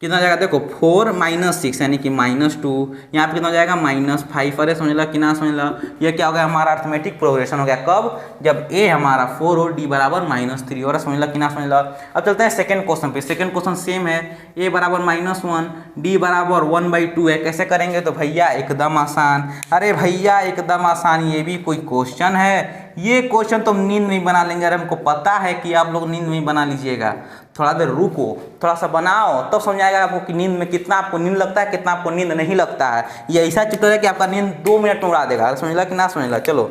कितना हो जाएगा, देखो 4 -6 यानी कि -2। यहाँ पे कितना हो जाएगा, -5। अरे समझला कि ना समझला। ये क्या हो गया, हमारा अर्थमेटिक प्रोग्रेशन हो गया। कब, जब a हमारा 4 और d बराबर -3। और समझला कि ना समझला। अब चलते हैं सेकंड क्वेश्चन पे। सेकंड क्वेश्चन सेम है, a बराबर -1, d बराबर 1/2 है। कैसे करेंगे, तो भैया एकदम आसान। अरे भैया एकदम आसान, ये भी कोई क्वेश्चन है। ये क्वेश्चन तो नींद में बना लेंगे। अरे हमको पता है कि आप लोग नींद में बना लीजिएगा। थोड़ा देर रुको, थोड़ा सा बनाओ, तब समझ आएगा आपको कि नींद में कितना आपको नींद लगता है, कितना आपको नींद नहीं लगता है। ये ऐसा चित्र है कि आपका नींद 2 मिनट में उड़ा देगा। समझला कि ना समझला। चलो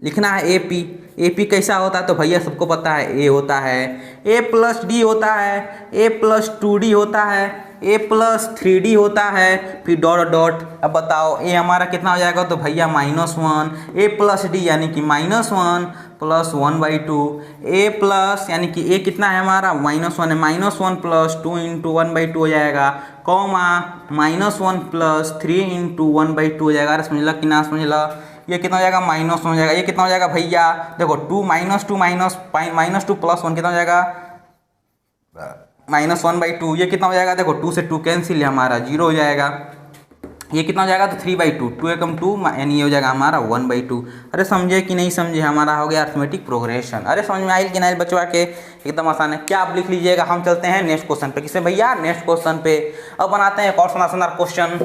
लिखना है ए पी। ए पी कैसा होता है तो भैया सबको पता है, ए होता है, ए प्लस डी होता है, ए प्लस 2D होता है, ए प्लस 3D होता है, फिर डॉट डॉट। अब बताओ ए हमारा कितना हो जाएगा तो भैया -1, ए प्लस डी यानी कि -1 प्लस 1/2, ए प्लस यानी कि ए कितना है हमारा -1 है, -1 प्लस 2 इंटू 1/2 हो जाएगा, कॉमा -1 प्लस 3 इंटू 1/2 हो जाएगा। अरे समझ ला कि ना समझ ला, ये कितना हो जाएगा -1 हो जाएगा। ये कितना हो जाएगा भैया देखो 2 -2 प्लस 1 कितना हो जाएगा -1/2। ये कितना हो जाएगा देखो 2 से 2 कैंसिल है हमारा 0 हो जाएगा। ये कितना हो जाएगा तो 3/2, 2 एकम 2 यानी ये हो जाएगा हमारा 1/2। अरे समझे कि नहीं समझे, हमारा हो गया अर्थमेटिक प्रोग्रेशन। अरे समझ में आयल कि नहीं बचवा के, एकदम आसान है। क्या आप लिख लीजिएगा, हम चलते हैं नेक्स्ट क्वेश्चन पे। किसे भैया नेक्स्ट क्वेश्चन पे। अब बनाते हैं एक और शानदार क्वेश्चन।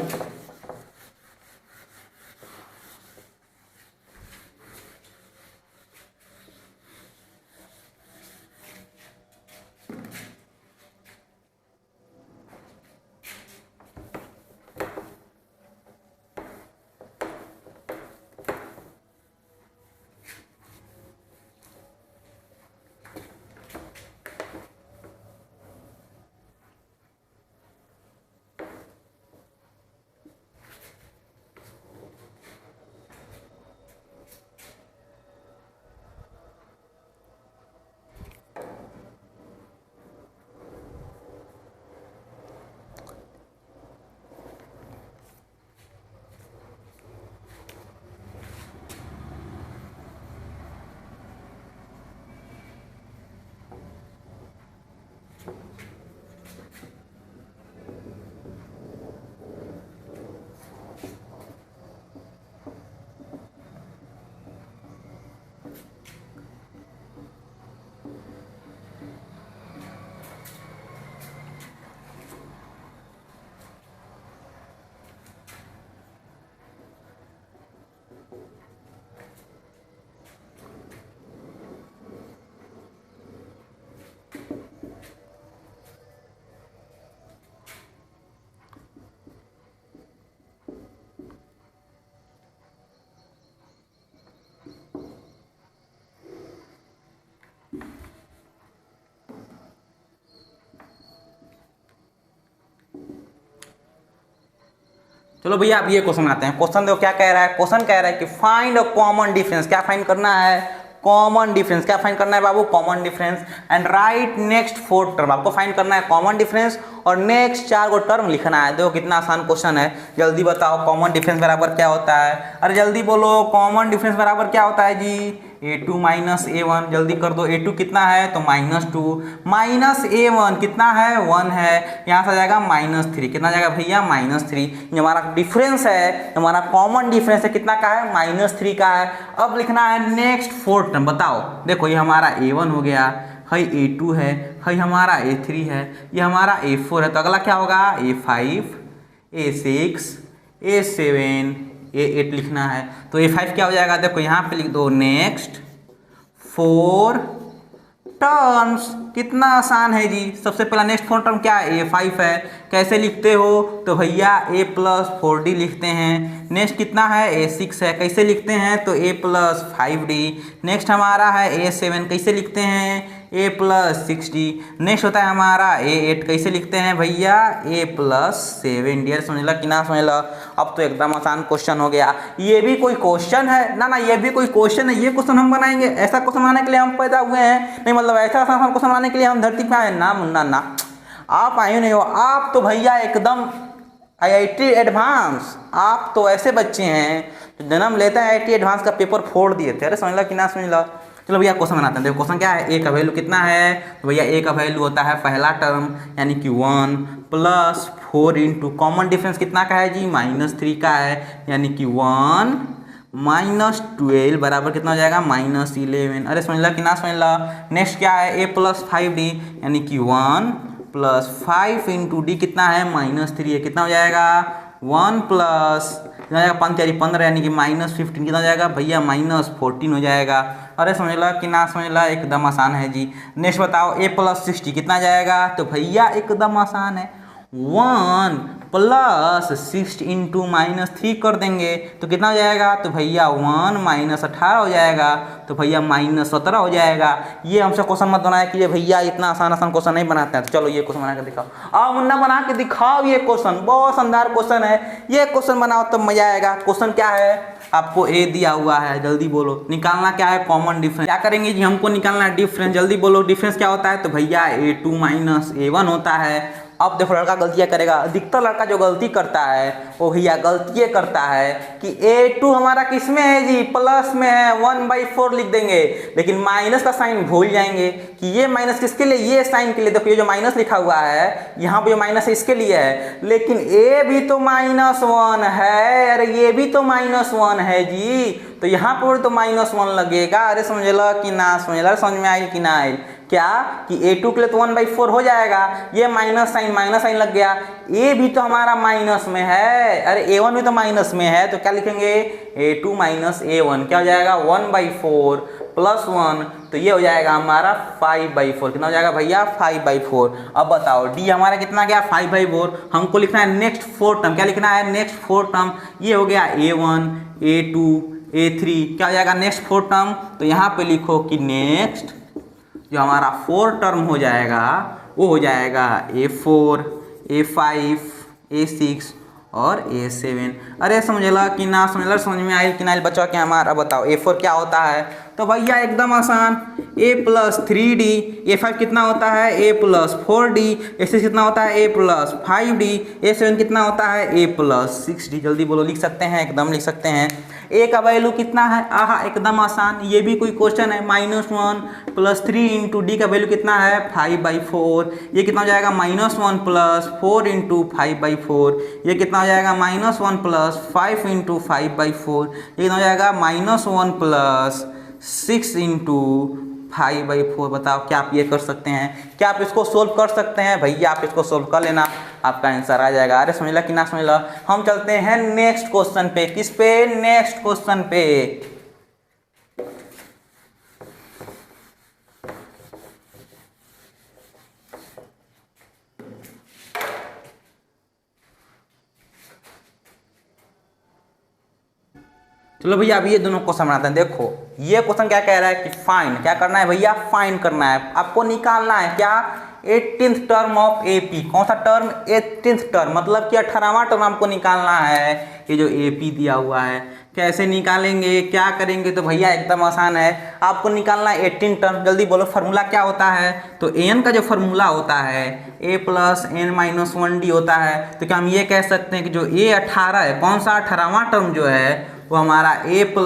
चलो भैया अब ये क्वेश्चन आते हैं। क्वेश्चन देखो क्या कह रहा है। क्वेश्चन कह रहा है कि फाइंड अ कॉमन डिफरेंस। क्या फाइंड करना है, कॉमन डिफरेंस। क्या फाइंड करना है बाबू, common difference. And write next 4 term. आपको फाइंड करना है कॉमन डिफरेंस और नेक्स्ट 4 गो टर्म लिखना है। देखो कितना आसान क्वेश्चन है, जल्दी बताओ कॉमन डिफरेंस बराबर क्या होता है। अरे जल्दी बोलो, कॉमन डिफरेंस बराबर क्या होता है जी, a2 माइनस a1। जल्दी कर दो, a2 कितना है तो -2 माइनस a1 कितना है 1 है, यहाँ से आ जाएगा -3। कितना जाएगा भैया -3। ये हमारा डिफरेंस है, हमारा कॉमन डिफरेंस है कितना का है -3 का है। अब लिखना है नेक्स्ट 4 टर्म। बताओ देखो ये हमारा a1 हो गया, है a2 है हमारा a3 है, ये हमारा a4 है। तो अगला क्या होगा a5 a6 a7 a8 लिखना है। तो a5 क्या हो जाएगा देखो यहाँ पे लिख दो नेक्स्ट 4 टर्म्स। कितना आसान है जी। सबसे पहला नेक्स्ट 4 टर्म क्या है a5 है। कैसे लिखते हो तो भैया a प्लस 4d लिखते हैं। नेक्स्ट कितना है a6 है, कैसे लिखते हैं तो a प्लस 5d। नेक्स्ट हमारा है a7, कैसे लिखते हैं a प्लस 6d। नेक्स्ट होता है हमारा a8, कैसे लिखते हैं भैया a प्लस 7d। यार समझ ला कि ना समझ ला। अब तो एकदम आसान क्वेश्चन हो गया। ये भी कोई क्वेश्चन है ना, ये भी कोई क्वेश्चन है। ये क्वेश्चन हम बनाएंगे, ऐसा क्वेश्चन बनाने के लिए हम पैदा हुए हैं नहीं, मतलब ऐसा आसान क्वेश्चन बनाने के लिए हम धरती पे आए ना मुन्ना ना। आप आए नहीं हो, आप तो भैया एकदम IIT एडवांस। आप तो ऐसे बच्चे हैं जो जन्म लेता है IIT एडवांस का पेपर फोड़ दिए थे। अरे समझ ला कि ना समझ ला। चलो भैया क्वेश्चन बनाते हैं। देखो क्वेश्चन क्या है, ए का वैल्यू कितना है तो भैया ए का वैल्यू होता है पहला टर्म यानी कि 1 प्लस 4 इंटू कॉमन डिफरेंस कितना का है जी -3 का है, यानी कि 1 -12 बराबर कितना हो जाएगा -11। अरे समझ ला कि ना समझ ला। नेक्स्ट क्या है a प्लस 5d यानी कि 1 प्लस 5 इंटू डी कितना है -3 है। कितना हो जाएगा 1 प्लस 15 यानी कि -15 कितना हो जाएगा भैया -14 हो जाएगा। अरे समझ ला कि ना समझ ला, एकदम आसान है जी। नेक्स्ट बताओ a प्लस 60 कितना जाएगा तो भैया एकदम आसान है 1 प्लस 6 इंटू -3 कर देंगे तो कितना हो जाएगा, तो भैया 1 माइनस 18 हो जाएगा, तो भैया -17 हो जाएगा। ये हमसे क्वेश्चन मत बनाया कि ये भैया इतना आसान आसान क्वेश्चन नहीं बनाते हैं। तो चलो ये क्वेश्चन बना के दिखाओ, आओ मुन्ना बना के दिखाओ। ये क्वेश्चन बहुत शानदार क्वेश्चन है, ये क्वेश्चन बनाओ तो मजा आएगा। क्वेश्चन क्या है, आपको ए दिया हुआ है, जल्दी बोलो। निकालना क्या है, कॉमन डिफरेंस। क्या करेंगे जी, हमको निकालना है डिफरेंस। जल्दी बोलो डिफरेंस क्या होता है, तो भैया A2 माइनस A1 होता है। अब देखो लड़का गलतियाँ करेगा, अधिकतर लड़का जो गलती करता है वो भैया गलती ये करता है कि A2 हमारा किस में है जी, प्लस में है, 1/4 लिख देंगे, लेकिन माइनस का साइन भूल जाएंगे कि ये माइनस किसके लिए, ये साइन के लिए। देखो ये जो माइनस लिखा हुआ है यहाँ पे जो माइनस है इसके लिए है, लेकिन A भी तो -1 है, अरे ये भी तो -1 है जी, तो यहाँ पर तो -1 लगेगा। अरे समझ लो कि ना समझ लो, समझ में आई कि ना आई क्या, कि A2 के लिए तो 1/4 हो जाएगा, ये माइनस साइन लग गया। A भी तो हमारा माइनस में है, अरे A1 भी तो माइनस में है, तो क्या लिखेंगे, A2 माइनस A1 क्या हो जाएगा, 1/4 प्लस 1, तो ये हो जाएगा हमारा 5/4। कितना हो जाएगा भैया, 5/4। अब बताओ D हमारा कितना गया, 5/4। हमको लिखना है नेक्स्ट 4 टर्म। क्या लिखना है, नेक्स्ट 4 टर्म। ये हो गया A1 A2 A3, क्या हो जाएगा नेक्स्ट 4 टर्म। तो यहाँ पे लिखो कि नेक्स्ट जो हमारा 4 टर्म हो जाएगा वो हो जाएगा A4 A5 A6 और A7। अरे समझ ला कि ना समझ ला, समझ में आई कि ना बच्चों के हमारा। बताओ A4 क्या होता है, तो भैया एकदम आसान, A+3D। A5 कितना होता है, A+4D। A6 कितना होता है, A+5D। A7 कितना होता है, A+6D। जल्दी बोलो, लिख सकते हैं, एकदम लिख सकते हैं। A का वैल्यू कितना है, आहा एकदम आसान, ये भी कोई क्वेश्चन है। -1 + 3 इंटू D का वैल्यू कितना है, 5/4। ये कितना हो जाएगा, -1 + 4 इंटू 5/4। ये कितना हो जाएगा, -1 + 5 इंटू 5/4। ये कितना हो जाएगा, -1 + 6 इंटू 5/4। बताओ क्या आप ये कर सकते हैं, क्या आप इसको सोल्व कर सकते हैं, भैया आप इसको सोल्व कर लेना, आपका आंसर आ जाएगा। अरे समझ ला कि ना समझ ला। हम चलते हैं नेक्स्ट क्वेश्चन पे। किस पे, नेक्स्ट क्वेश्चन पे। चलो भैया अब ये दोनों क्वेश्चन बनाते हैं। देखो ये क्वेश्चन क्या कह रहा है कि फाइन, क्या करना है भैया, फाइन करना है, आपको निकालना है क्या, 18th टर्म ऑफ AP। कौन सा टर्म, 18th टर्म, मतलब कि 18वां टर्म आपको निकालना है। ये जो AP दिया हुआ है, कैसे निकालेंगे, क्या करेंगे, तो भैया एकदम आसान है, आपको निकालना है 18 टर्म। जल्दी बोलो फार्मूला क्या होता है, तो an का जो फार्मूला होता है A + n-1D होता है। तो क्या हम ये कह सकते हैं कि जो A 18 है, कौन सा 18वां टर्म जो है वो हमारा A +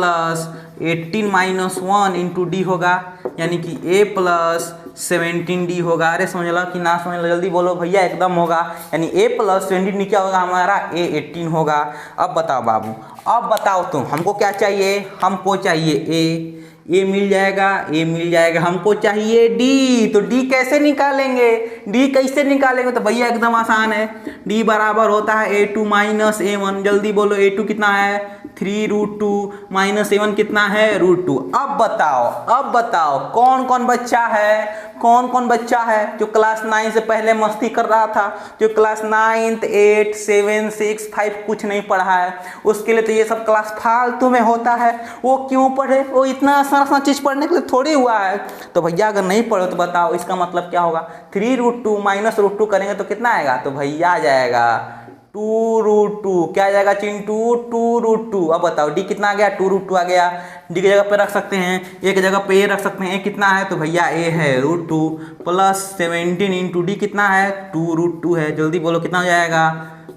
18 - 1 इंटू D होगा, यानी कि A + 17D होगा। अरे समझ लो कि ना समझ लो, जल्दी बोलो भैया, एकदम होगा, यानी A + 17D क्या होगा, हमारा A 18 होगा। अब बताओ बाबू, अब बताओ तुम, हमको क्या चाहिए, हमको चाहिए A मिल जाएगा, A मिल जाएगा, हमको चाहिए D। तो D कैसे निकालेंगे, D कैसे निकालेंगे, तो भैया एकदम आसान है, D बराबर होता है A2 - A1। जल्दी बोलो A2 कितना है, 3√2 - A1 कितना है, √2। अब बताओ कौन कौन बच्चा है, कौन कौन बच्चा है जो क्लास 9 से पहले मस्ती कर रहा था, जो क्लास 9th 8 7 6 5 कुछ नहीं पढ़ा है, उसके लिए तो ये सब क्लास फालतू में होता है। वो क्यों पढ़े, वो इतना आसान चीज़ पढ़ने के लिए थोड़ी हुआ है। तो भैया अगर नहीं पढ़ो तो बताओ इसका मतलब क्या होगा, 3√2 - √2 करेंगे तो कितना आएगा, तो भैया आ जाएगा 2√2। क्या आ जाएगा चिंटू, 2√2। अब बताओ D कितना आ गया, 2√2 आ गया। D की जगह पे रख सकते हैं, A की जगह पे A रख सकते हैं। A कितना है, तो भैया A है √2 + 17 इंटू D कितना है, 2√2 है। जल्दी बोलो कितना हो जाएगा,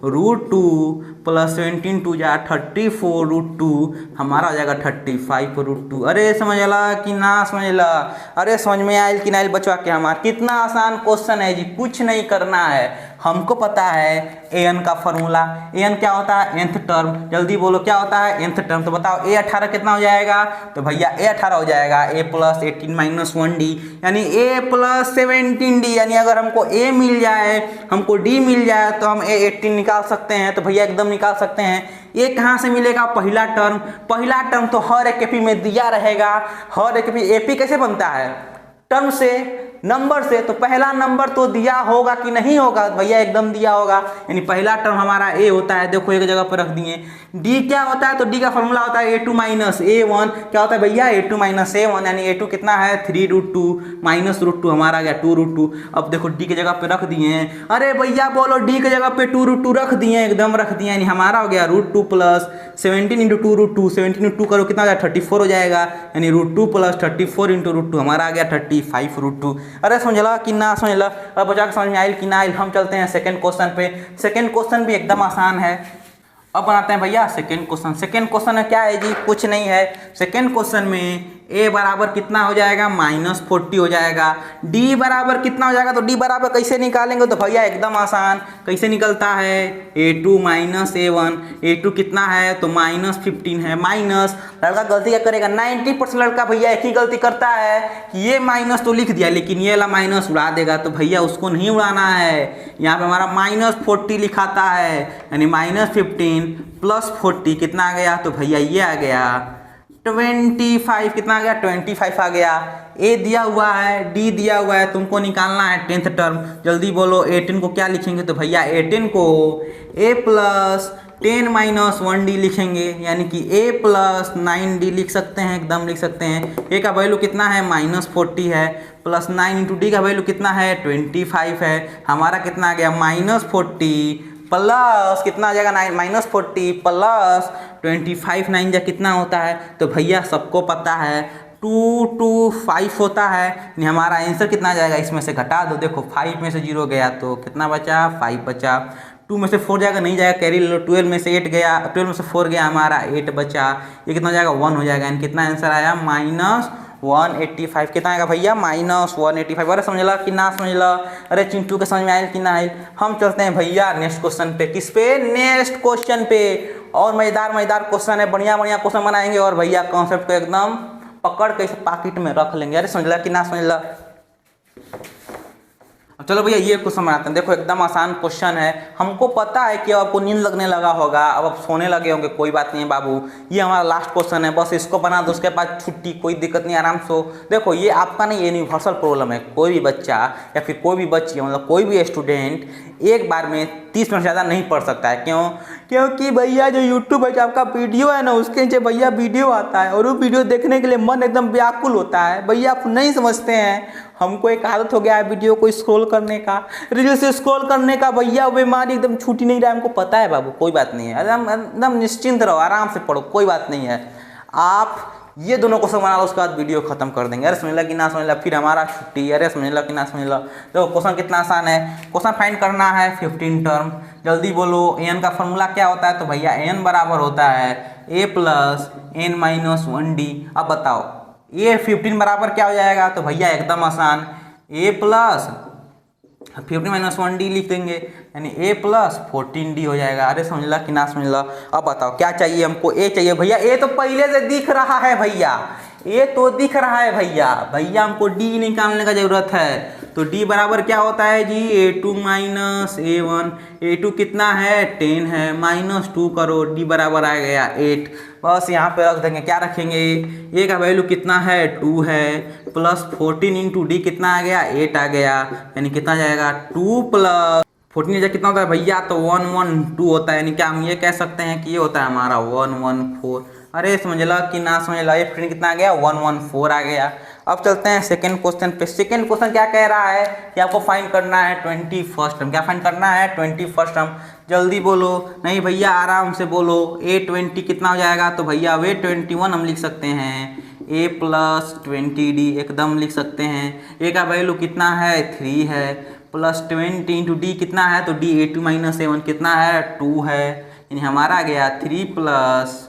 √2 + 17 2 जा 34 √2, हमारा हो जाएगा 35 √2। अरे समझ ला कि ना समझ ला, अरे समझ में आयल कि ना बचवा के, हमारा कितना आसान क्वेश्चन है जी, कुछ नहीं करना है। हमको पता है an का फॉर्मूला, an क्या होता है, nth टर्म। जल्दी बोलो क्या होता है, nth टर्म। तो बताओ A 18 कितना हो जाएगा, तो भैया A 18 हो जाएगा A + 18 - 1D, यानी A + 17D। यानी अगर हमको A मिल जाए, हमको D मिल जाए, तो हम A 18 निकाल सकते हैं। तो भैया एकदम निकाल सकते हैं। ये कहाँ से मिलेगा, पहला टर्म, पहला टर्म तो हर एक AP में दिया रहेगा। हर एक AP कैसे बनता है, टर्म से, नंबर से, तो पहला नंबर तो दिया होगा कि नहीं होगा भैया, एकदम दिया होगा। यानी पहला टर्म हमारा ए होता है, देखो एक जगह पर रख दिए। डी क्या होता है, तो डी का फॉर्मूला होता है a2 माइनस a1। क्या होता है भैया, a2 माइनस a1, यानी a2 कितना है 3√2 माइनस √2 हमारा आ गया 2√2। अब देखो डी की जगह पे रख दिए हैं, अरे भैया बोलो डी की जगह पे 2√2 रख दिए, एकदम रख दिए, यानी हमारा हो गया √2 प्लस 17 इंटू 2√2, 17 इंटू 2 करो कितना हो जाएगा 34 हो जाएगा, यानी √2 प्लस 34 इंटू √2 हमारा आ गया 35√2। अरे समझला कि ना समझला, अब बचा के समझ में आयल कि ना आयल। हम चलते हैं सेकंड क्वेश्चन पे। सेकंड क्वेश्चन भी एकदम आसान है। अब बनाते हैं भैया सेकंड क्वेश्चन। सेकंड क्वेश्चन में क्या है जी, कुछ नहीं है। सेकंड क्वेश्चन में a बराबर कितना हो जाएगा -40 हो जाएगा। d बराबर कितना हो जाएगा, तो d बराबर कैसे निकालेंगे, तो भैया एकदम आसान, कैसे निकलता है a2 माइनस a1। a2 कितना है, तो -15 है। माइनस, लड़का गलती क्या करेगा, 90% लड़का भैया एक ही गलती करता है कि ये माइनस तो लिख दिया लेकिन ये वाला माइनस उड़ा देगा, तो भैया उसको नहीं उड़ाना है। यहाँ पे हमारा -40 लिखाता है, यानी -15 प्लस 40 कितना आ गया, तो भैया ये आ गया 25। कितना आ गया 25 आ गया। ए दिया हुआ है, डी दिया हुआ है, तुमको निकालना है 10th टर्म। जल्दी बोलो 18 को क्या लिखेंगे, तो भैया 18 को a प्लस 10 माइनस 1d लिखेंगे, यानी कि a प्लस 9d लिख सकते हैं, एकदम लिख सकते हैं। a का वैल्यू कितना है -40 है, प्लस 9 इंटू डी का वैल्यू कितना है 25 है। हमारा कितना आ गया -40 प्लस कितना आ जाएगा -40 प्लस 25, 9 जा कितना होता है, तो भैया सबको पता है 225 होता है। यानी हमारा आंसर कितना आ जाएगा, इसमें से घटा दो, देखो 5 में से 0 गया तो कितना बचा 5 बचा, 2 में से 4 जाएगा नहीं जाएगा, कैरी लो, 12 में से 8 गया, 12 में से 4 गया, हमारा 8 बचा, ये कितना हो जाएगा 1 हो जाएगा। यानी कितना आंसर आया -185। कितना आएगा भैया -185। अरे समझ ला कि ना समझ ला, अरे चिंटू के समझ में आयल कि ना आयल। हम चलते हैं भैया नेक्स्ट क्वेश्चन पे। किस पे, नेक्स्ट क्वेश्चन पे। और मजेदार क्वेश्चन है, बढ़िया क्वेश्चन बनाएंगे और भैया कॉन्सेप्ट को एकदम पकड़ के इस पॉकेट में रख लेंगे। अरे समझ ला कि ना समझ ला। चलो भैया ये क्वेश्चन बनाते हैं। देखो एकदम आसान क्वेश्चन है। हमको पता है कि आपको नींद लगने लगा होगा, अब आप सोने लगे होंगे, कोई बात नहीं है बाबू, ये हमारा लास्ट क्वेश्चन है, बस इसको बना दो, उसके बाद छुट्टी, कोई दिक्कत नहीं, आराम से। देखो ये आपका नहीं, ये यूनिवर्सल प्रॉब्लम है। कोई भी बच्चा या फिर कोई भी बच्ची, मतलब कोई भी स्टूडेंट एक बार में 30 मिनट ज़्यादा नहीं पढ़ सकता है। क्यों, क्योंकि भैया जो यूट्यूब है, जो आपका वीडियो है ना, उसके नीचे भैया वीडियो आता है और वो वीडियो देखने के लिए मन एकदम व्याकुल होता है। भैया आप नहीं समझते हैं, हमको एक आदत हो गया है वीडियो को स्क्रॉल करने का, रील से स्क्रॉल करने का। भैया बीमारी एकदम छूट ही नहीं रहा है, हमको पता है बाबू, कोई बात नहीं है, एकदम निश्चिंत रहो, आराम से पढ़ो, कोई बात नहीं है। आप ये दोनों को बना लो, उसके बाद वीडियो खत्म कर देंगे। अरे समझ ला कि ना समझ ला, फिर हमारा छुट्टी। अरे समझ ला कि ना समझ ला। देखो क्वेश्चन कितना आसान है। क्वेश्चन फाइंड करना है 15 टर्म। जल्दी बोलो n का फॉर्मूला क्या होता है, तो भैया n बराबर होता है a plus n minus 1d। अब बताओ ये 15 बराबर क्या हो जाएगा, तो भैया एकदम आसान, a प्लस 15 माइनस 1d लिख देंगे, यानी a प्लस 14d हो जाएगा। अरे समझ ला कि ना समझ ला। अब बताओ क्या चाहिए हमको, a चाहिए भैया, a तो पहले से दिख रहा है भैया, a तो दिख रहा है भैया। भैया हमको d निकालने का जरूरत है, तो d बराबर क्या होता है जी a2 माइनस a1। a2 कितना है 10 है, -2 करो, d बराबर आ गया 8। बस यहाँ पे रख देंगे, क्या रखेंगे, a का वैल्यू कितना है 2 है, प्लस 14 इंटू डी कितना आ गया 8 आ गया, यानी कितना जाएगा 2 प्लस 14 कितना होता है भैया, तो 112 होता है। यानी क्या हम ये कह सकते हैं कि ये होता है हमारा 114। अरे समझ ला कि ना समझ ला, ये फिर कितना आ गया 114 आ गया। अब चलते हैं सेकंड क्वेश्चन पे। सेकंड क्वेश्चन क्या कह रहा है कि आपको फाइंड करना है 21st टर्म। क्या फाइंड करना है 21st टर्म। जल्दी बोलो, नहीं भैया आराम से बोलो। a20 कितना हो जाएगा, तो भैया वे 21 हम लिख सकते हैं, a प्लस 20d एकदम लिख सकते हैं। a का वैल्यू कितना है 3 है, प्लस 20 इंटू डी कितना है, तो d a2 माइनस a1 कितना है 2 है, यानी हमारा आ गया 3 प्लस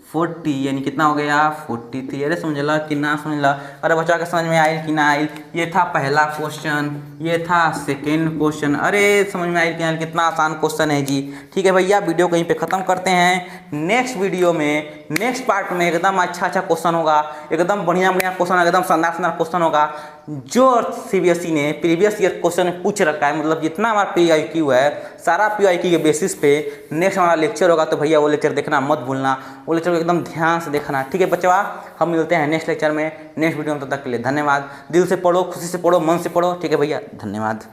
40, यानी कितना हो गया 43। अरे समझ ला कि ना समझ ला। अरे बच्चा के समझ में आयल कि ना आयल। ये था पहला क्वेश्चन, ये था सेकंड क्वेश्चन। अरे समझ में आयल कि ना, कितना आसान क्वेश्चन है जी। ठीक है भैया, वीडियो कहीं पे ख़त्म करते हैं। नेक्स्ट वीडियो में, नेक्स्ट पार्ट में एकदम अच्छा क्वेश्चन होगा, एकदम बढ़िया क्वेश्चन, एकदम शानदार क्वेश्चन होगा। जो सीबीएसई ने प्रीवियस ईयर क्वेश्चन पूछ रखा है, मतलब जितना हमारा PYQ है सारा PYQ के बेसिस पे नेक्स्ट हमारा लेक्चर होगा, तो भैया वो लेक्चर देखना मत भूलना, वो लेक्चर को एकदम ध्यान से देखना। ठीक है बच्चवा, हम मिलते हैं नेक्स्ट लेक्चर में, नेक्स्ट वीडियो में। तब तक के लिए धन्यवाद। दिल से पढ़ो, खुशी से पढ़ो, मन से पढ़ो। ठीक है भैया, धन्यवाद।